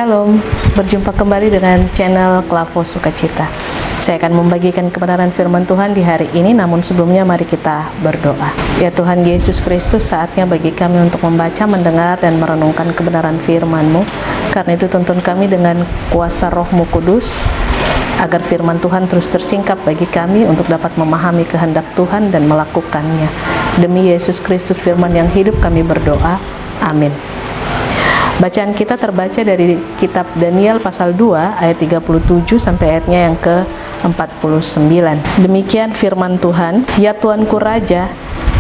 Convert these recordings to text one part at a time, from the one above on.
Shalom, berjumpa kembali dengan channel Klavo Sukacita. Saya akan membagikan kebenaran firman Tuhan di hari ini, namun sebelumnya mari kita berdoa. Ya Tuhan Yesus Kristus, saatnya bagi kami untuk membaca, mendengar, dan merenungkan kebenaran firman-Mu. Karena itu tuntun kami dengan kuasa Roh-Mu Kudus, agar firman Tuhan terus tersingkap bagi kami untuk dapat memahami kehendak Tuhan dan melakukannya. Demi Yesus Kristus firman yang hidup kami berdoa, amin. Bacaan kita terbaca dari kitab Daniel pasal 2 ayat 37 sampai ayatnya yang ke-49. Demikian firman Tuhan, ya Tuanku Raja,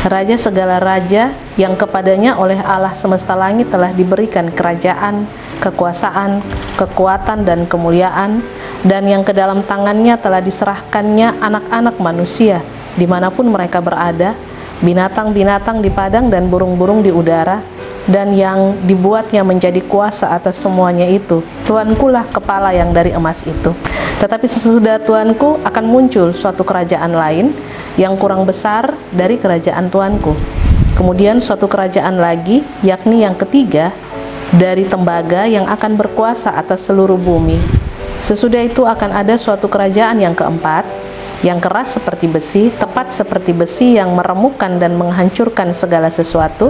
Raja segala raja, yang kepadanya oleh Allah semesta langit telah diberikan kerajaan, kekuasaan, kekuatan, dan kemuliaan, dan yang ke dalam tangannya telah diserahkannya anak-anak manusia, dimanapun mereka berada, binatang-binatang di padang dan burung-burung di udara, dan yang dibuatnya menjadi kuasa atas semuanya itu. Tuankulah kepala yang dari emas itu. Tetapi sesudah Tuanku akan muncul suatu kerajaan lain yang kurang besar dari kerajaan Tuanku. Kemudian suatu kerajaan lagi, yakni yang ketiga, dari tembaga yang akan berkuasa atas seluruh bumi. Sesudah itu akan ada suatu kerajaan yang keempat, yang keras seperti besi, tepat seperti besi yang meremukkan dan menghancurkan segala sesuatu,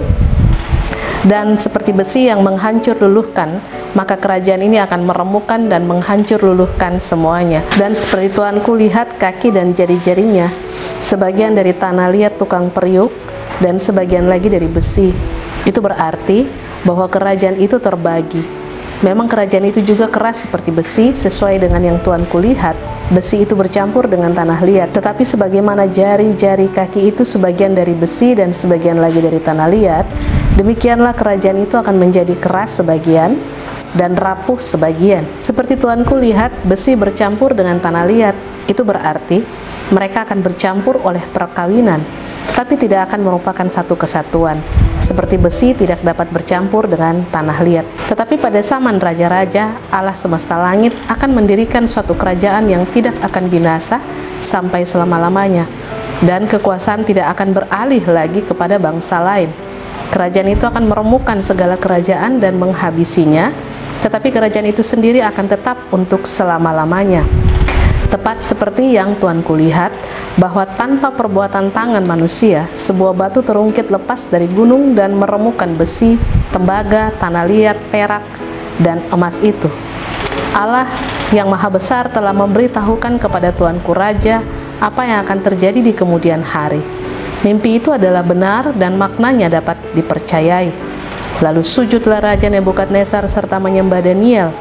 dan seperti besi yang menghancur luluhkan, maka kerajaan ini akan meremukkan dan menghancur luluhkan semuanya. Dan seperti Tuanku lihat kaki dan jari-jarinya, sebagian dari tanah liat tukang periuk, dan sebagian lagi dari besi. Itu berarti bahwa kerajaan itu terbagi. Memang kerajaan itu juga keras seperti besi, sesuai dengan yang Tuanku lihat. Besi itu bercampur dengan tanah liat, tetapi sebagaimana jari-jari kaki itu sebagian dari besi dan sebagian lagi dari tanah liat, demikianlah kerajaan itu akan menjadi keras sebagian dan rapuh sebagian. Seperti Tuanku lihat besi bercampur dengan tanah liat, itu berarti mereka akan bercampur oleh perkawinan, tetapi tidak akan merupakan satu kesatuan. Seperti besi tidak dapat bercampur dengan tanah liat. Tetapi pada zaman raja-raja, Allah semesta langit akan mendirikan suatu kerajaan yang tidak akan binasa sampai selama-lamanya, dan kekuasaan tidak akan beralih lagi kepada bangsa lain. Kerajaan itu akan meremukkan segala kerajaan dan menghabisinya, tetapi kerajaan itu sendiri akan tetap untuk selama-lamanya. Tepat seperti yang Tuanku lihat, bahwa tanpa perbuatan tangan manusia, sebuah batu terungkit lepas dari gunung dan meremukkan besi, tembaga, tanah liat, perak, dan emas itu. Allah yang maha besar telah memberitahukan kepada Tuanku Raja apa yang akan terjadi di kemudian hari. Mimpi itu adalah benar dan maknanya dapat dipercayai. Lalu sujudlah Raja Nebukadnezar serta menyembah Daniel,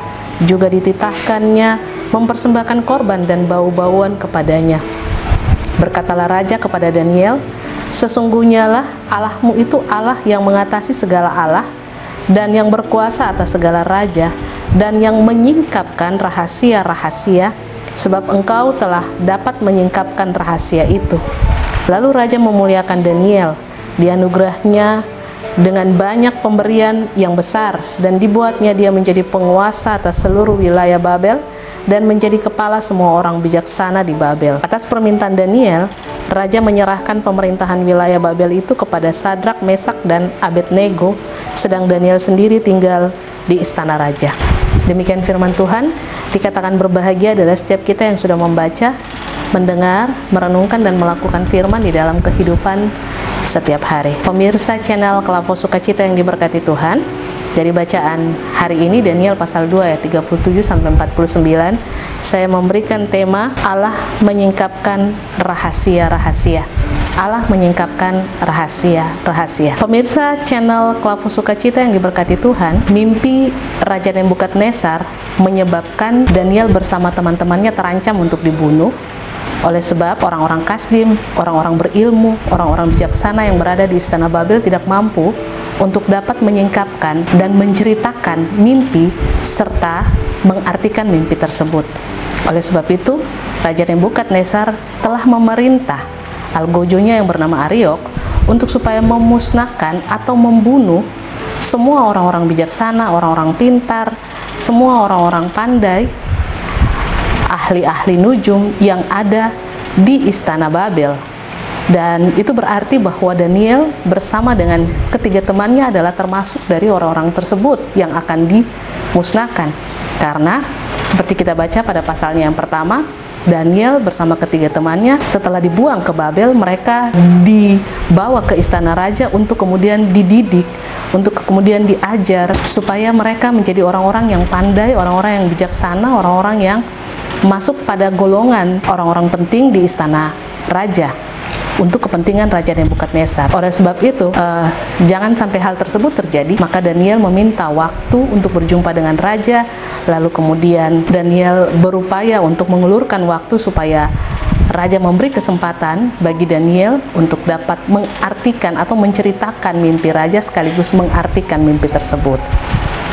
juga dititahkannya mempersembahkan korban dan bau-bauan kepadanya. Berkatalah Raja kepada Daniel, sesungguhnya lah Allahmu itu Allah yang mengatasi segala Allah, dan yang berkuasa atas segala raja, dan yang menyingkapkan rahasia-rahasia, sebab engkau telah dapat menyingkapkan rahasia itu. Lalu Raja memuliakan Daniel, dianugerahnya dengan banyak pemberian yang besar, dan dibuatnya dia menjadi penguasa atas seluruh wilayah Babel, dan menjadi kepala semua orang bijaksana di Babel. Atas permintaan Daniel, Raja menyerahkan pemerintahan wilayah Babel itu kepada Sadrak, Mesak, dan Abednego, sedang Daniel sendiri tinggal di istana Raja. Demikian firman Tuhan. Dikatakan berbahagia adalah setiap kita yang sudah membaca, mendengar, merenungkan, dan melakukan firman di dalam kehidupan setiap hari. Pemirsa channel Klavo Sukacita yang diberkati Tuhan, dari bacaan hari ini Daniel pasal 2 ayat 37 sampai 49, saya memberikan tema Allah menyingkapkan rahasia-rahasia. Allah menyingkapkan rahasia-rahasia. Pemirsa channel Klavo Sukacita yang diberkati Tuhan, mimpi Raja Nebukadnezar menyebabkan Daniel bersama teman-temannya terancam untuk dibunuh. Oleh sebab orang-orang Kasdim, orang-orang berilmu, orang-orang bijaksana yang berada di istana Babel tidak mampu untuk dapat menyingkapkan dan menceritakan mimpi serta mengartikan mimpi tersebut. Oleh sebab itu, Raja Nebukadnezar telah memerintah algojonya yang bernama Ariok untuk supaya memusnahkan atau membunuh semua orang-orang bijaksana, orang-orang pintar, semua orang-orang pandai, ahli-ahli nujum yang ada di istana Babel. Dan itu berarti bahwa Daniel bersama dengan ketiga temannya adalah termasuk dari orang-orang tersebut yang akan dimusnahkan. Karena seperti kita baca pada pasalnya yang pertama, Daniel bersama ketiga temannya setelah dibuang ke Babel, mereka dibawa ke istana raja untuk kemudian dididik, untuk kemudian diajar supaya mereka menjadi orang-orang yang pandai, orang-orang yang bijaksana, orang-orang yang masuk pada golongan orang-orang penting di istana raja untuk kepentingan Raja Nebukadnezar. Oleh sebab itu, jangan sampai hal tersebut terjadi, maka Daniel meminta waktu untuk berjumpa dengan raja, lalu kemudian Daniel berupaya untuk mengulurkan waktu supaya raja memberi kesempatan bagi Daniel untuk dapat mengartikan atau menceritakan mimpi raja sekaligus mengartikan mimpi tersebut.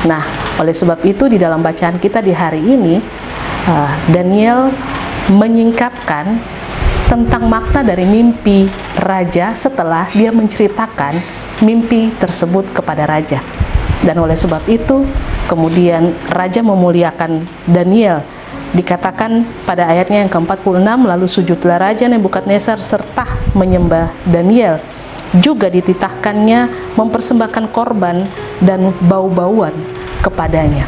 Nah, oleh sebab itu di dalam bacaan kita di hari ini, Daniel menyingkapkan tentang makna dari mimpi raja setelah dia menceritakan mimpi tersebut kepada raja. Dan oleh sebab itu, kemudian raja memuliakan Daniel. Dikatakan pada ayatnya yang ke-46, lalu sujudlah Raja Nebukadnezar serta menyembah Daniel. Juga dititahkannya mempersembahkan korban dan bau-bauan kepadanya.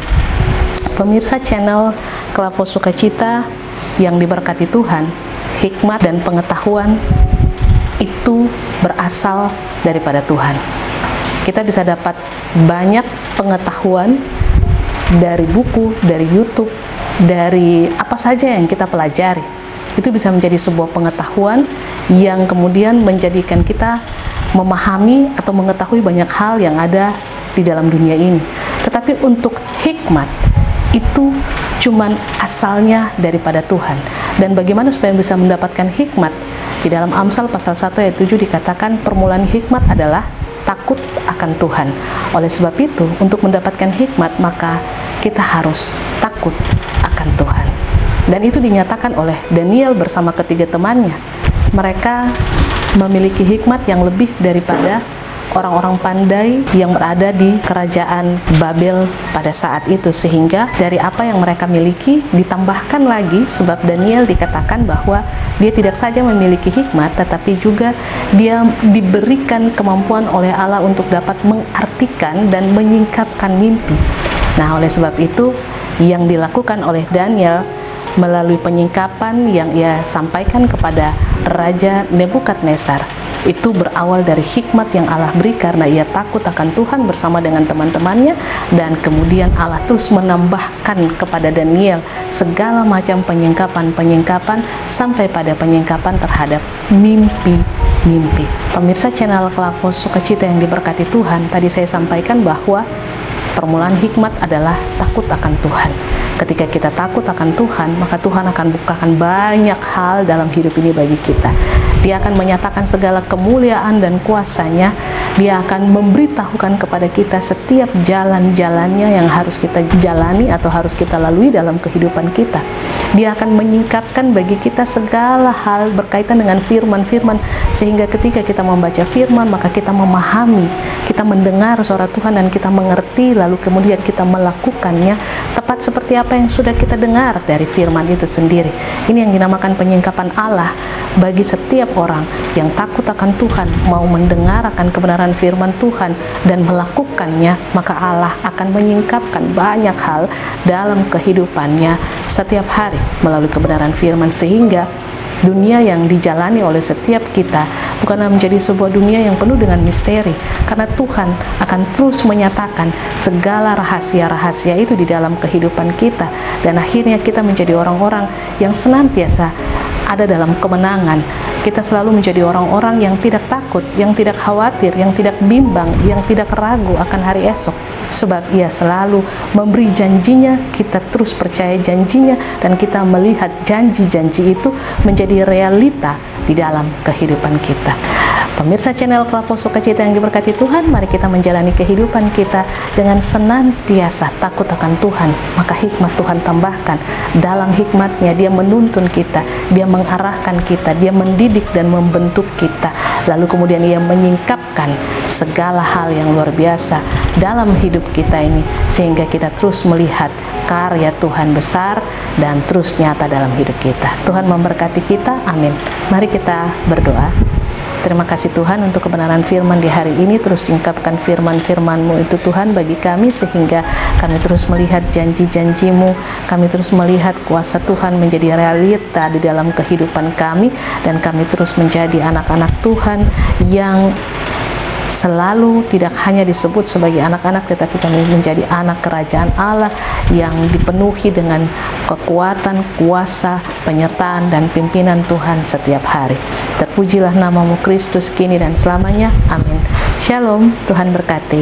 Pemirsa channel Klavos Sukacita yang diberkati Tuhan, hikmat dan pengetahuan itu berasal daripada Tuhan. Kita bisa dapat banyak pengetahuan dari buku, dari YouTube, dari apa saja yang kita pelajari. Itu bisa menjadi sebuah pengetahuan yang kemudian menjadikan kita memahami atau mengetahui banyak hal yang ada di dalam dunia ini. Tetapi untuk hikmat itu cuman asalnya daripada Tuhan. Dan bagaimana supaya bisa mendapatkan hikmat? Di dalam Amsal pasal 1 ayat 7 dikatakan permulaan hikmat adalah takut akan Tuhan. Oleh sebab itu, untuk mendapatkan hikmat maka kita harus takut akan Tuhan. Dan itu dinyatakan oleh Daniel bersama ketiga temannya. Mereka memiliki hikmat yang lebih daripada orang-orang pandai yang berada di kerajaan Babel pada saat itu, sehingga dari apa yang mereka miliki ditambahkan lagi, sebab Daniel dikatakan bahwa dia tidak saja memiliki hikmat tetapi juga dia diberikan kemampuan oleh Allah untuk dapat mengartikan dan menyingkapkan mimpi. Nah, oleh sebab itu yang dilakukan oleh Daniel melalui penyingkapan yang ia sampaikan kepada Raja Nebukadnezar itu berawal dari hikmat yang Allah beri karena ia takut akan Tuhan bersama dengan teman-temannya, dan kemudian Allah terus menambahkan kepada Daniel segala macam penyingkapan sampai pada penyingkapan terhadap mimpi. Pemirsa channel Klavos Sukacita yang diberkati Tuhan, tadi saya sampaikan bahwa permulaan hikmat adalah takut akan Tuhan. Ketika kita takut akan Tuhan, maka Tuhan akan bukakan banyak hal dalam hidup ini bagi kita. Dia akan menyatakan segala kemuliaan dan kuasanya. Dia akan memberitahukan kepada kita setiap jalan-jalannya yang harus kita jalani atau harus kita lalui dalam kehidupan kita. Dia akan menyingkapkan bagi kita segala hal berkaitan dengan firman-firman, sehingga ketika kita membaca firman, maka kita memahami, kita mendengar suara Tuhan dan kita mengerti, lalu kemudian kita melakukannya tepat seperti apa yang sudah kita dengar dari firman itu sendiri. Ini yang dinamakan penyingkapan Allah bagi setiap orang yang takut akan Tuhan, mau mendengar akan kebenaran firman Tuhan dan melakukannya, maka Allah akan menyingkapkan banyak hal dalam kehidupannya setiap hari melalui kebenaran firman, sehingga dunia yang dijalani oleh setiap kita bukanlah menjadi sebuah dunia yang penuh dengan misteri, karena Tuhan akan terus menyatakan segala rahasia-rahasia itu di dalam kehidupan kita, dan akhirnya kita menjadi orang-orang yang senantiasa ada dalam kemenangan. Kita selalu menjadi orang-orang yang tidak takut, yang tidak khawatir, yang tidak bimbang, yang tidak ragu akan hari esok, sebab Ia selalu memberi janjinya. Kita terus percaya janjinya dan kita melihat janji-janji itu menjadi realita di dalam kehidupan kita. Pemirsa channel Klavos Sukacita yang diberkati Tuhan, mari kita menjalani kehidupan kita dengan senantiasa takut akan Tuhan, maka hikmat Tuhan tambahkan. Dalam hikmatnya Dia menuntun kita, Dia mengarahkan kita, Dia mendidik dan membentuk kita, lalu kemudian Ia menyingkapkan segala hal yang luar biasa dalam hidup kita ini, sehingga kita terus melihat karya Tuhan besar dan terus nyata dalam hidup kita. Tuhan memberkati kita, amin. Mari kita berdoa. Terima kasih Tuhan untuk kebenaran firman di hari ini. Terus singkapkan firman-firman-Mu itu Tuhan bagi kami, sehingga kami terus melihat janji-janji-Mu, kami terus melihat kuasa Tuhan menjadi realita di dalam kehidupan kami, dan kami terus menjadi anak-anak Tuhan yang selalu tidak hanya disebut sebagai anak-anak, tetapi kami menjadi anak kerajaan Allah yang dipenuhi dengan kekuatan, kuasa, penyertaan, dan pimpinan Tuhan setiap hari. Terpujilah namamu Kristus kini dan selamanya. Amin. Shalom, Tuhan berkati.